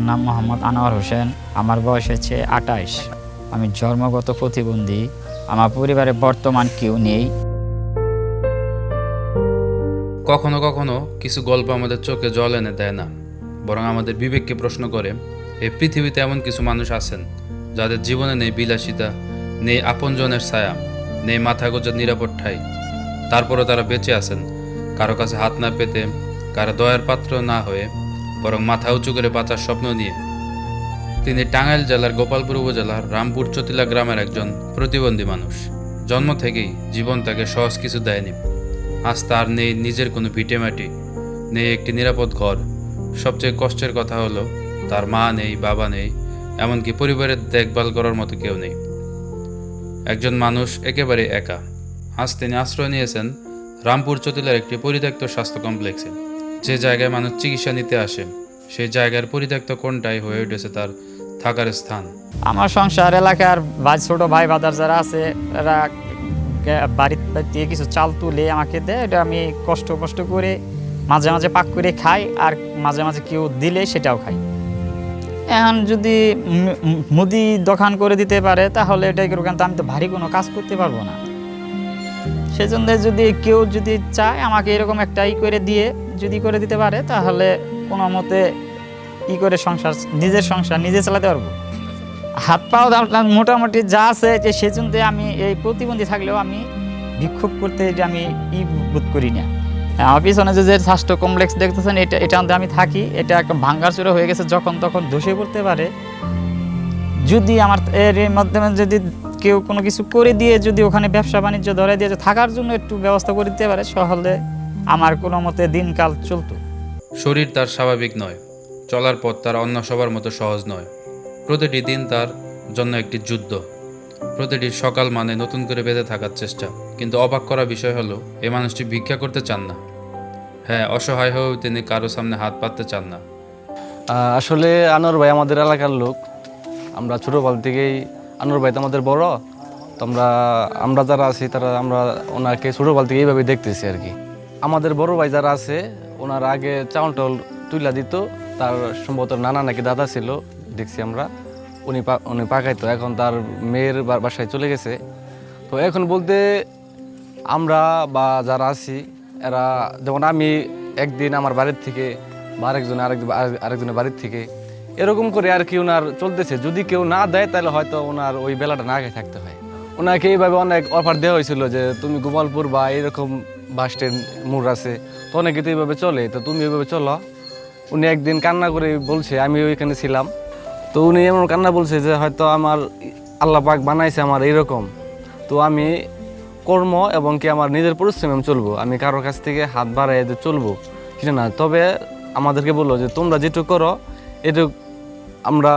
আমার নাম মোহাম্মদ আনোয়ার হোসেন। আমার বয়স হচ্ছে 28। আমি জন্মগত প্রতিবন্ধী। আমার পরিবারে বর্তমান কেউ নেই। কখনো কখনো কিছু গল্প আমাদের চোখে জল এনে দেয় না, বরং আমাদের বিবেককে প্রশ্ন করে। এই পৃথিবীতে এমন কিছু মানুষ আছেন যাদের জীবনে নেই বিলাসিতা, নেই আপনজনের ছায়া, নেই মাথা গোজার নিরাপদ ঠাঁই। তারপরও তারা বেঁচে আছেন, কারো কাছে হাত না পেতে, কারো দয়ার পাত্র না হয়ে, বরং মাথা উঁচু করে বাঁচার স্বপ্ন নিয়ে। তিনি টাঙ্গাইল জেলার গোপালপুর উপজেলার রামপুর চতিলা গ্রামের একজন প্রতিবন্ধী মানুষ। জন্ম থেকেই জীবন তাকে সহজ কিছু দেয়নি। আজ তার নেই নিজের কোনো ভিটেমাটি, নেই একটি নিরাপদ ঘর। সবচেয়ে কষ্টের কথা হলো তার মা নেই, বাবা নেই, এমনকি পরিবারের দেখভাল করার মতো কেউ নেই। একজন মানুষ একেবারে একা। আজ তিনি আশ্রয় নিয়েছেন রামপুর চতিলার একটি পরিত্যক্ত স্বাস্থ্য কমপ্লেক্সে। যে জায়গায় মানুষ চিকিৎসা নিতে আসে, সেই জায়গার পরিত্যক্ত কোণটাই হয়ে উঠেছে তার থাকার স্থান। আমার সংসার এলাকার ছোট ভাই বাদার যারা আছে, এরা বাড়ির থেকে কিছু চাল তুলে আমাকে দেয়। এটা আমি কষ্ট করে মাঝে মাঝে পাক করে খাই, আর মাঝে মাঝে কেউ দিলে সেটাও খাই। এখন যদি মুদি দোকান করে দিতে পারে তাহলে এটাই করবো, কিন্তু আমি তো ভারী কোনো কাজ করতে পারবো না। সেজন্য যদি কেউ যদি চায় আমাকে এরকম একটা করে দিয়ে যদি করে দিতে পারে, তাহলে কোনো মতে করে নিজের সংসার নিজে চালাতে পারবো। হাত পাও মোটামুটি যা আছে, যে সেজন্য আমি এই প্রতিবন্ধী থাকলেও আমি বিক্ষোভ করতে আমি বোধ করি না। আমার পিছনে যে স্বাস্থ্য কমপ্লেক্স দেখতেছেন, এটাতে আমি থাকি। এটা একটা ভাঙ্গাচুরা হয়ে গেছে, যখন তখন ধসে পড়তে পারে। যদি আমার এর মাধ্যমে যদি কেউ কোনো কিছু করে দিয়ে যদি ওখানে ব্যবসা বাণিজ্য ধরে দিয়ে থাকার জন্য একটু ব্যবস্থা করে দিতে পারে, তাহলে আমার কোনো মতে দিনকাল চলতো। শরীর তার স্বাভাবিক নয়, চলার পথ তার অন্য সবার মতো সহজ নয়। প্রতিটি দিন তার জন্য একটি যুদ্ধ। প্রতিটি সকাল মানে নতুন করে বেঁধে থাকার চেষ্টা। কিন্তু অবাক করা বিষয় হলো, এই মানুষটি ভিক্ষা করতে চান না। হ্যাঁ, অসহায় হয়েও তিনি কারো সামনে হাত পাততে চান না। আসলে আনোয়ার ভাই আমাদের এলাকার লোক। আমরা ছোটোবেলা থেকেই, আনোয়ার ভাই তো আমাদের বড়, তো আমরা যারা আছি তারা আমরা ওনাকে ছোটোবেলা থেকে এইভাবে দেখতেছি আর কি। আমাদের বড় ভাই যারা আছে, ওনার আগে চাউল টাউল তুইলা দিত। তার সম্ভবত নানা নাকি দাদা ছিল, দেখছি আমরা। উনি পাকাইতো। এখন তার মেয়ের বাসায় চলে গেছে। তো এখন বলতে আমরা বা যারা আছি, এরা যেমন আমি একদিন আমার বাড়ির থেকে বা আরেকজনের বাড়ির থেকে এরকম করে আর কি ওনার চলতেছে। যদি কেউ না দেয় তাহলে হয়তো ওনার ওই বেলাটা না খেয়ে থাকতে হয়। ওনাকে এইভাবে অনেক অফার দেওয়া হয়েছিল যে তুমি গোপালপুর বা এরকম বাস স্ট্যান্ড মোড় আছে, তো অনেকে তো এইভাবে চলে, তো তুমি এইভাবে চলো। উনি একদিন কান্না করে বলছে, আমি ওইখানে ছিলাম, তো উনি এমন কান্না বলছে যে হয়তো আমার আল্লাহ পাক বানাইছে আমার এইরকম, তো আমি কর্ম এবং কি আমার নিজের পরিশ্রমে আমি চলবো, আমি কারোর কাছ থেকে হাত বাড়াই চলবো সেটা না। তবে আমাদেরকে বললো যে তোমরা যেটুকু করো, এটুক আমরা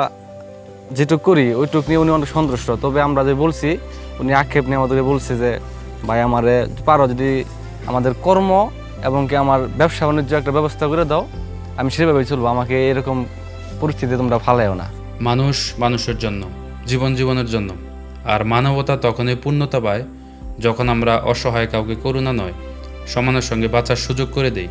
যেটুক করি ওইটুক নিয়ে উনি অনেক সন্তুষ্ট। তবে আমরা যে বলছি, উনি আক্ষেপ নিয়ে আমাদেরকে বলছে যে ভাই আমারে পারো যদি আমাদের কর্ম এবং কি আমার ব্যবসা বাণিজ্য একটা ব্যবস্থা করে দাও, আমি সেভাবেই চলবো, আমাকে এরকম পরিস্থিতি তোমরা ফালাইও না। মানুষ মানুষের জন্য, জীবনের জন্য। আর মানবতা তখনই পূর্ণতা পায় যখন আমরা অসহায় কাউকে করুণা নয়, সমানের সঙ্গে বাঁচার সুযোগ করে দেই।